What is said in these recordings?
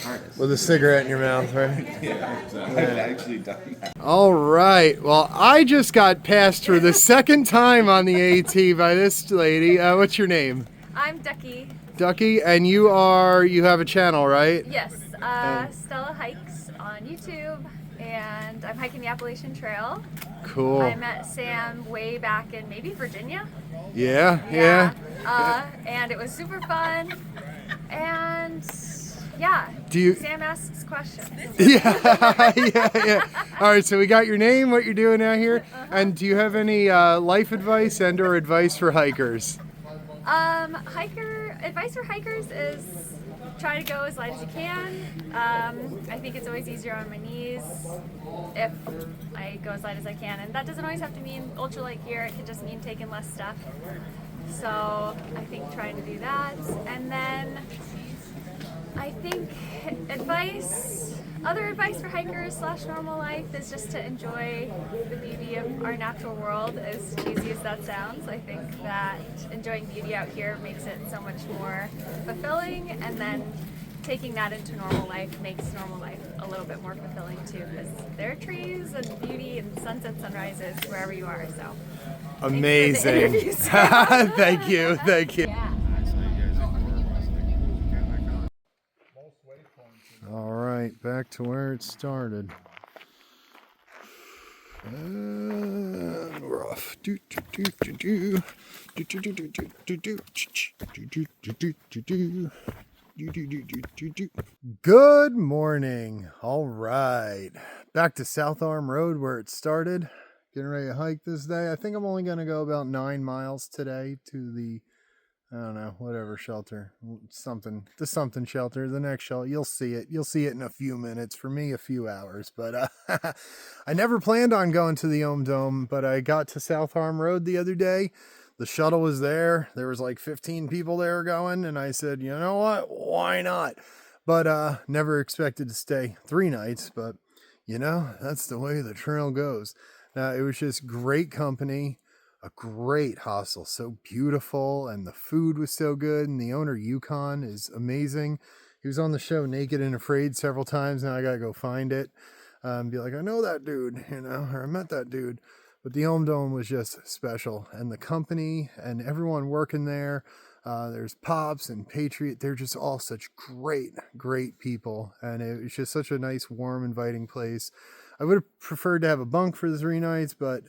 harness. With a cigarette in your mouth, right? Yeah, I've actually done that. All right. Well, I just got passed for the second time on the AT by this lady. What's your name? I'm Ducky. Ducky, and you have a channel, right? Yes, Stella Hikes on YouTube, and I'm hiking the Appalachian Trail. Cool. I met Sam way back in maybe Virginia. Yeah. And it was super fun, and Sam asks questions. Yeah. All right, so we got your name, what you're doing out here, and do you have any life advice and/or advice for hikers? Advice for hikers is try to go as light as you can. I think it's always easier on my knees if I go as light as I can, and that doesn't always have to mean ultralight gear. It could just mean taking less stuff. So I think trying to do that, and then I think other advice for hikers / normal life is just to enjoy the beauty of our natural world, as cheesy as that sounds. I think that enjoying beauty out here makes it so much more fulfilling, and then taking that into normal life makes normal life a little bit more fulfilling too, because there are trees and beauty and sunsets, sunrises wherever you are. So amazing. Thank you. Yeah. All right, back to where it started. Rough. Good morning. All right, back to South Arm Road where it started. Getting ready to hike this day. I think I'm only going to go about 9 miles today to the, I don't know, whatever shelter, the something shelter, the next shelter. You'll see it in a few minutes. For me, a few hours. But I never planned on going to the Dome, but I got to South Arm Road the other day. The shuttle was there. There was like 15 people there going, and I said, you know what? Why not? But never expected to stay 3 nights. But that's the way the trail goes. It was just great company. A great hostel, so beautiful, and the food was so good, and the owner, Yukon, is amazing. He was on the show Naked and Afraid several times. Now I gotta go find it, be like, I know that dude, or I met that dude. But the Dome was just special, and the company and everyone working there, there's Pops and Patriot, they're just all such great people, and it was just such a nice, warm, inviting place. I would have preferred to have a bunk for the 3 nights, but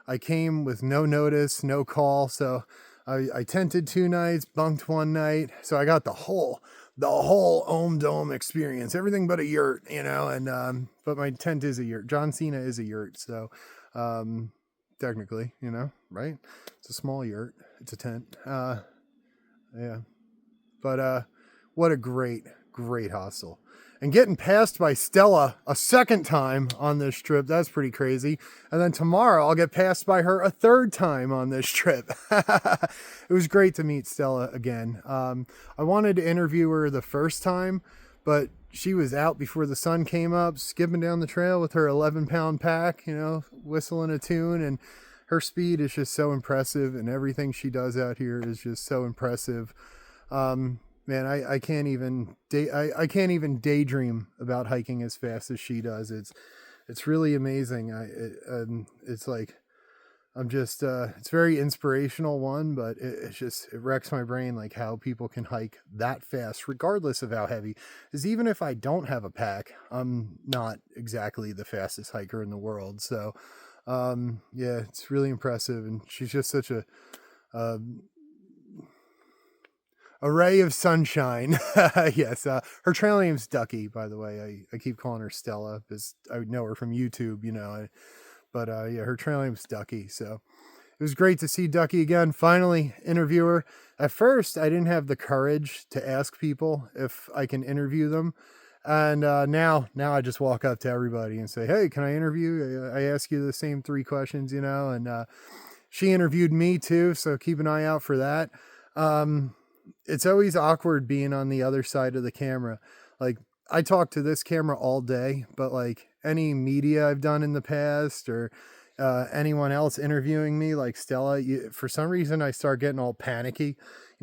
I came with no notice, no call, so I tented 2 nights, bunked 1 night, so I got the whole Dome experience, everything but a yurt, and but my tent is a yurt. John Cena is a yurt, so technically, right? It's a small yurt, it's a tent, yeah. But what a great hostel. And getting passed by Stella a second time on this trip, that's pretty crazy. And then tomorrow I'll get passed by her a 3rd time on this trip. It was great to meet Stella again. I wanted to interview her the first time, but she was out before the sun came up, skipping down the trail with her 11-pound pack, whistling a tune. And her speed is just so impressive, and everything she does out here is just so impressive. Man, I can't even daydream about hiking as fast as she does. It's really amazing. It's like it's very inspirational one, but it wrecks my brain like how people can hike that fast, regardless of how heavy. Because even if I don't have a pack, I'm not exactly the fastest hiker in the world. So, yeah, it's really impressive, and she's just such a ray of sunshine. Yes. Her trail name's Ducky, by the way. I keep calling her Stella because I know her from YouTube, but yeah, her trail name's Ducky. So it was great to see Ducky again. Finally interview her. At first, I didn't have the courage to ask people if I can interview them. And now I just walk up to everybody and say, hey, can I interview you? I ask you the same 3 questions, and she interviewed me too. So keep an eye out for that. It's always awkward being on the other side of the camera. Like, I talk to this camera all day, but like any media I've done in the past or anyone else interviewing me, like Stella, for some reason I start getting all panicky.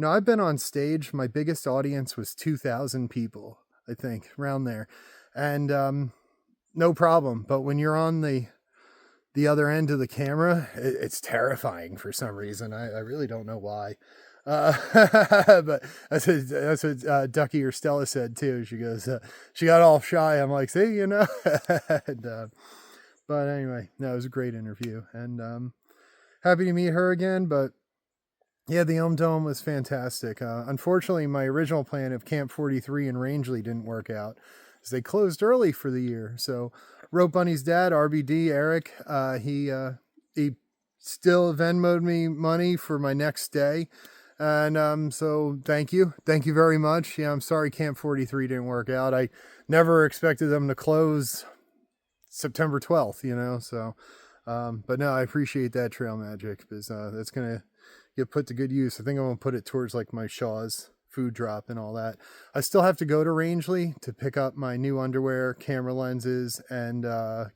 I've been on stage. My biggest audience was 2,000 people. I think, around there. And no problem. But when you're on the other end of the camera, it's terrifying for some reason. I really don't know why. But that's what Ducky or Stella said too. She goes, she got all shy. I'm like, see, you know. But anyway, no, it was a great interview, and happy to meet her again. But yeah, the Dome was fantastic. Unfortunately, my original plan of Camp 43 in Rangeley didn't work out, as they closed early for the year. So Rope Bunny's dad, RBD Eric, he still Venmo'd me money for my next stay. And so thank you very much. Yeah, I'm sorry Camp 43 didn't work out. I never expected them to close September 12th, you know. So but no, I appreciate that Trail Magic, because that's gonna get put to good use. I think I'm gonna put it towards like my Shaw's food drop and all that. I still have to go to Rangeley to pick up my new underwear, camera lenses, and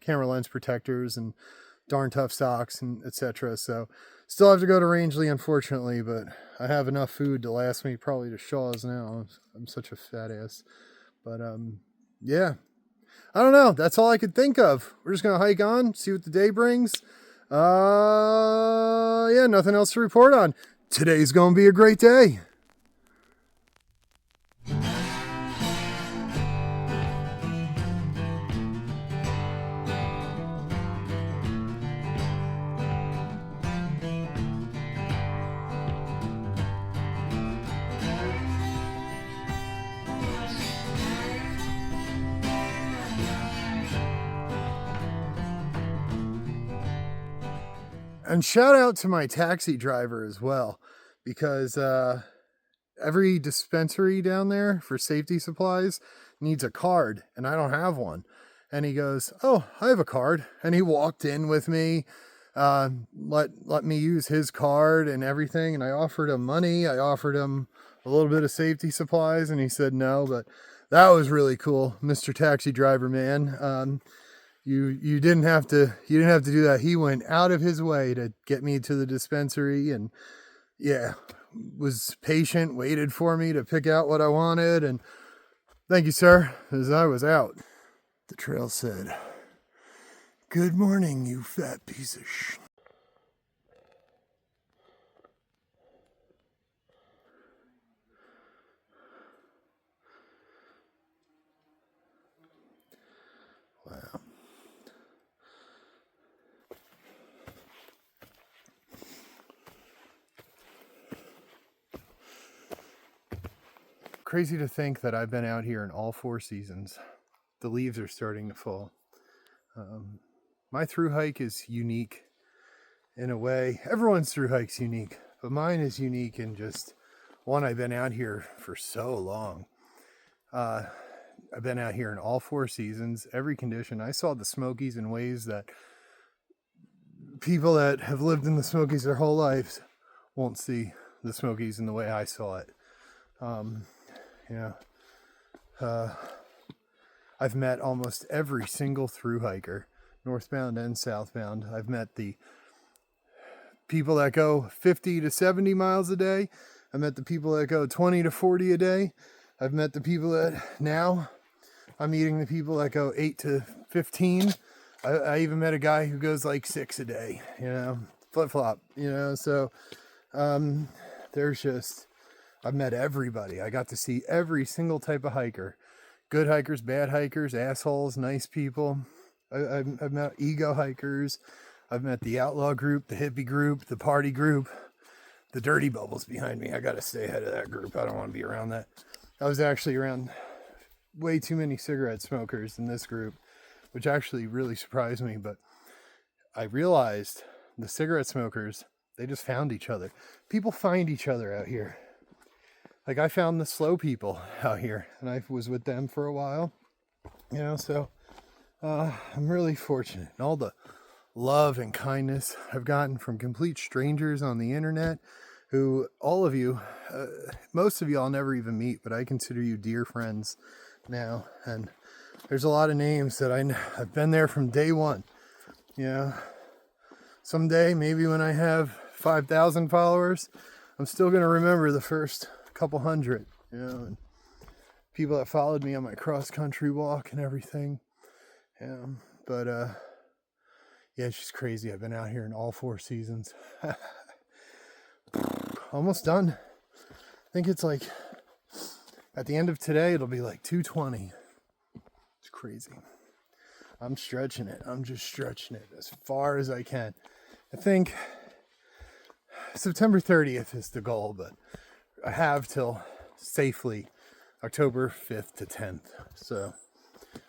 camera lens protectors, and darn tough socks, and etc. So still have to go to Rangeley, unfortunately, but I have enough food to last me probably to Shaw's now. I'm such a fat ass. But yeah, I don't know. That's all I could think of. We're just gonna hike on, see what the day brings. Yeah, nothing else to report on. Today's gonna be a great day. And shout out to my taxi driver as well, because every dispensary down there for safety supplies needs a card, and I don't have one. And he goes, "Oh, I have a card." And he walked in with me, let me use his card and everything. And I offered him money. I offered him a little bit of safety supplies, and he said no. But that was really cool, Mr. Taxi Driver man. You didn't have to do that. He went out of his way to get me to the dispensary, and yeah, was patient, waited for me to pick out what I wanted, and thank you, sir, as I was out. The trail said, "Good morning, you fat piece of sh." Wow. Crazy to think that I've been out here in all 4 seasons. The leaves are starting to fall. My through hike is unique in a way. Everyone's through hike's unique, but mine is unique in just one. I've been out here for so long. I've been out here in all 4 seasons, every condition. I saw the Smokies in ways that people that have lived in the Smokies their whole lives won't see the Smokies in the way I saw it. I've met almost every single through hiker, northbound and southbound. I've met the people that go 50 to 70 miles a day. I met the people that go 20 to 40 a day. I've met the people that now I'm meeting the people that go 8 to 15. I even met a guy who goes like 6 a day, you know, flip flop, you know. So there's just, I've met everybody. I got to see every single type of hiker. Good hikers, bad hikers, assholes, nice people. I've met ego hikers. I've met the outlaw group, the hippie group, the party group, the dirty bubbles behind me. I got to stay ahead of that group. I don't want to be around that. I was actually around way too many cigarette smokers in this group, which actually really surprised me. But I realized the cigarette smokers, they just found each other. People find each other out here. Like, I found the slow people out here, and I was with them for a while, you know. So I'm really fortunate. And all the love and kindness I've gotten from complete strangers on the internet, who, all of you, most of you I'll never even meet, but I consider you dear friends now. And there's a lot of names that I've been there from day one. You know, someday, maybe when I have 5,000 followers, I'm still going to remember the first couple hundred, you know. And people that followed me on my cross country walk and everything. But yeah, it's just crazy. I've been out here in all 4 seasons. Almost done. I think it's like at the end of today, it'll be like 220. It's crazy. I'm stretching it. I'm just stretching it as far as I can. I think September 30th is the goal, but I have till safely October 5th to 10th. So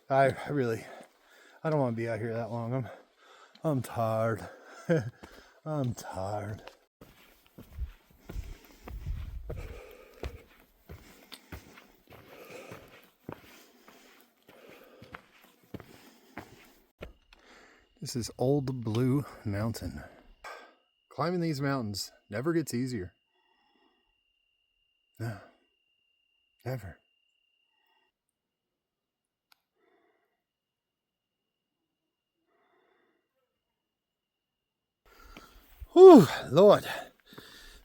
I don't want to be out here that long. I'm tired. I'm tired. This is Old Blue Mountain. Climbing these mountains never gets easier. No, never. Whew, Lord,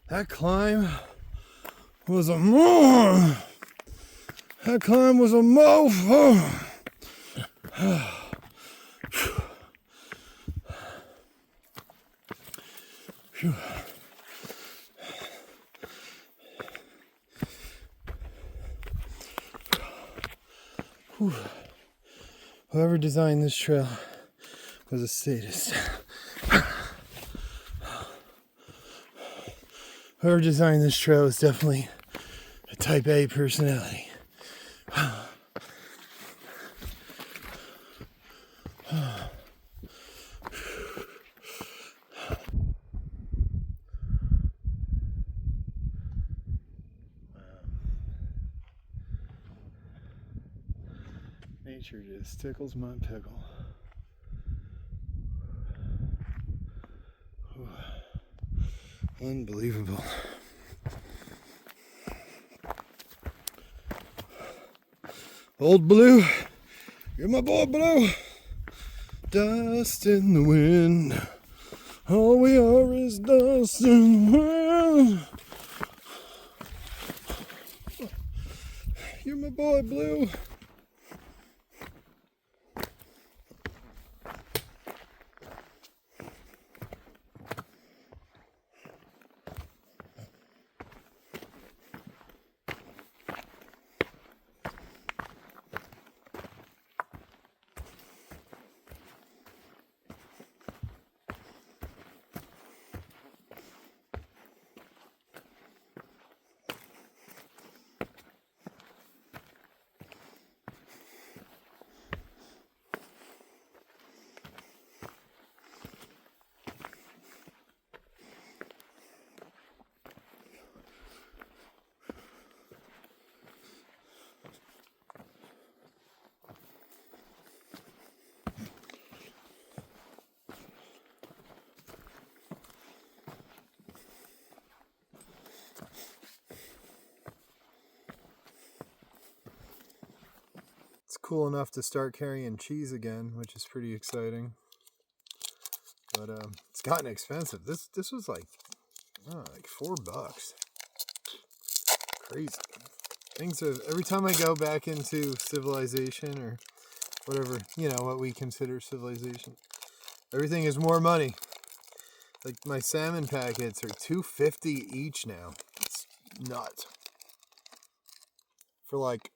that climb was a mofo. Phew. Whew. Whoever designed this trail was a sadist. Whoever designed this trail is definitely a type A personality. Nature just tickles my pickle. Unbelievable. Old Blue, you're my boy Blue. Dust in the wind. All we are is dust in the wind. You're my boy Blue. It's cool enough to start carrying cheese again, which is pretty exciting. But it's gotten expensive. This was like $4. Crazy. Things have, every time I go back into civilization or whatever, what we consider civilization, everything is more money. Like my salmon packets are $2.50 each now. It's nuts. For like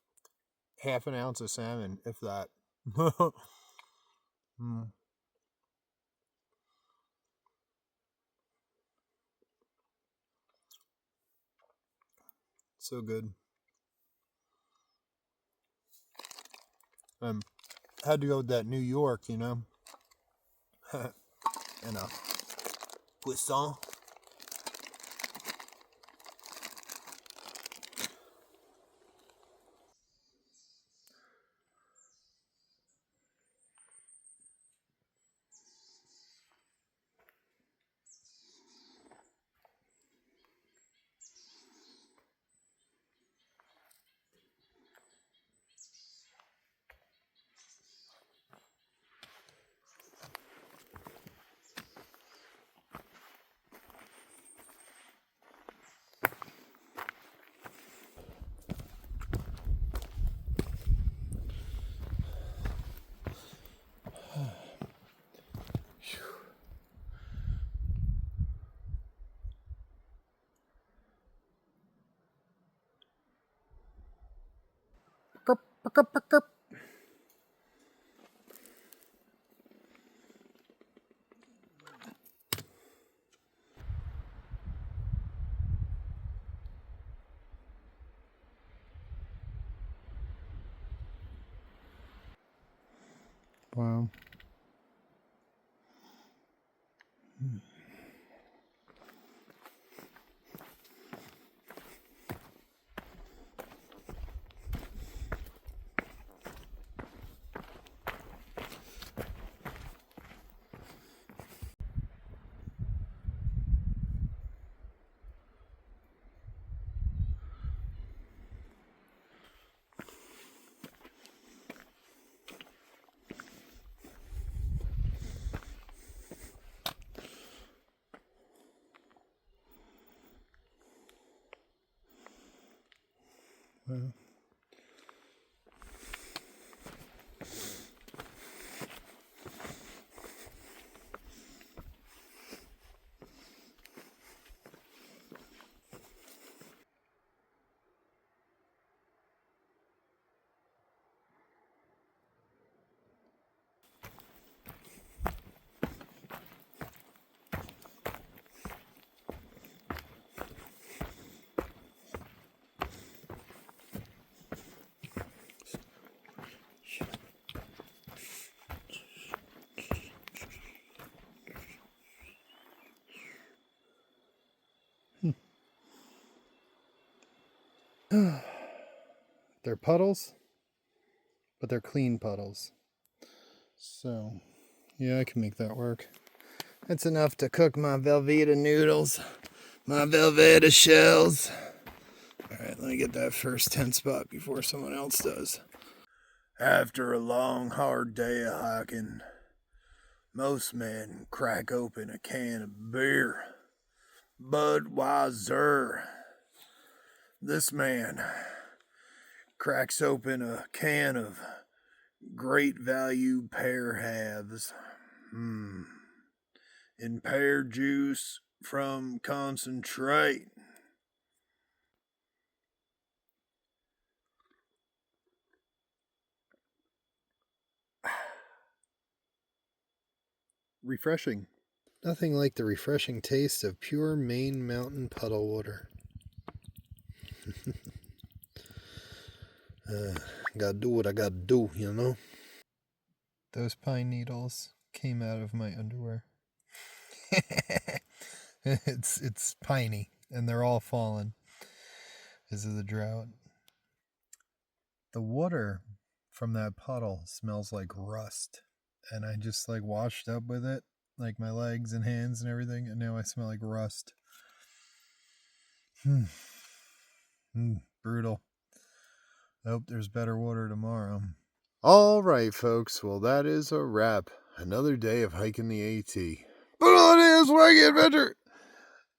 half an ounce of salmon, if that. So good. Had to go with that New York, and a poisson. Wow. Wow. They're puddles, but they're clean puddles. So, yeah, I can make that work. That's enough to cook my Velveeta noodles, my Velveeta shells. All right, let me get that first tent spot before someone else does. After a long, hard day of hiking, most men crack open a can of beer. Budweiser. This man cracks open a can of great value pear halves. In pear juice from concentrate. Refreshing. Nothing like the refreshing taste of pure Maine mountain puddle water. Gotta do what I gotta do, you know? Those pine needles came out of my underwear. It's piney, and they're all fallen because of the drought. The water from that puddle smells like rust, and I just like washed up with it, like my legs and hands and everything, and now I smell like rust. Brutal. I hope there's better water tomorrow. All right, folks. Well, that is a wrap. Another day of hiking the AT. But on is wacky adventure.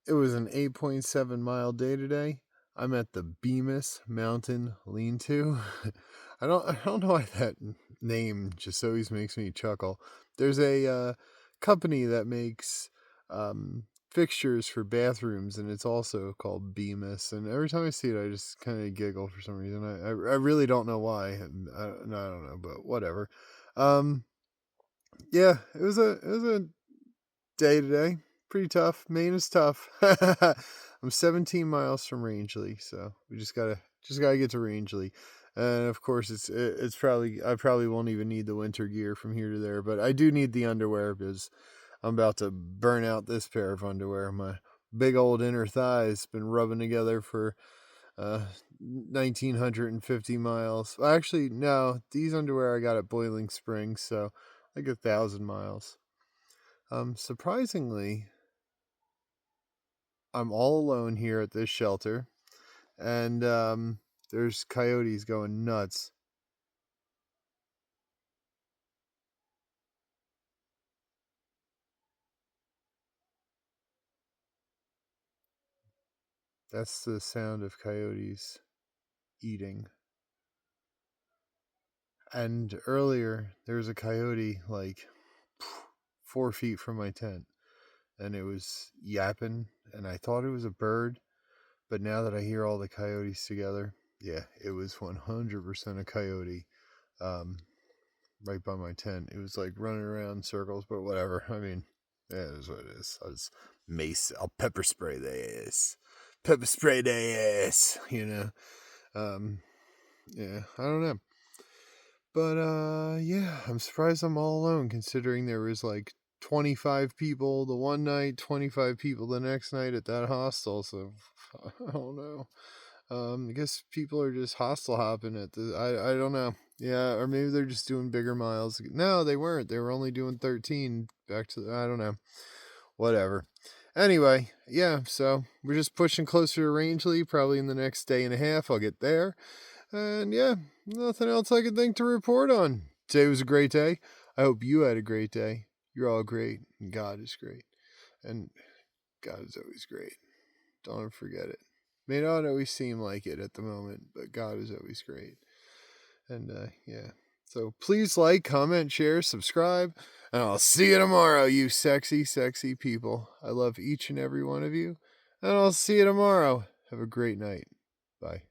It was an 8.7 mile day today. I'm at the Bemis Mountain Lean-To. I don't know why that name just always makes me chuckle. There's a company that makes fixtures for bathrooms, and it's also called Bemis. And every time I see it, I just kind of giggle for some reason. I really don't know why. I don't know, but whatever. Yeah, it was a day today. Pretty tough. Maine is tough. I'm 17 miles from Rangeley, so we just gotta get to Rangeley. And of course, it's probably I probably won't even need the winter gear from here to there, but I do need the underwear because I'm about to burn out this pair of underwear. My big old inner thighs been rubbing together for 1,950 miles. Well, actually, no, these underwear I got at Boiling Springs, so like 1,000 miles. Surprisingly, I'm all alone here at this shelter, and there's coyotes going nuts. That's the sound of coyotes eating. And earlier, there was a coyote like 4 feet from my tent, and it was yapping, and I thought it was a bird, but now that I hear all the coyotes together, yeah, it was 100% a coyote. Right by my tent. It was like running around in circles, but whatever. I mean, yeah, it is what it is. I'll pepper spray their ass. Pepper spray their ass, you know. Yeah, I don't know. But yeah, I'm surprised I'm all alone considering there was like 25 people the one night, 25 people the next night at that hostel. So I don't know. I guess people are just hostel hopping at the. I don't know. Yeah, or maybe they're just doing bigger miles. No, they weren't. They were only doing 13. Back to I don't know. Whatever. Anyway, yeah. So we're just pushing closer to Rangeley. Probably in the next day and a half, I'll get there. And yeah, nothing else I could think to report on. Today was a great day. I hope you had a great day. You're all great, and God is great, and God is always great. Don't forget it. May not always seem like it at the moment, but God is always great. And yeah. So please like, comment, share, subscribe, and I'll see you tomorrow, you sexy, sexy people. I love each and every one of you, and I'll see you tomorrow. Have a great night. Bye.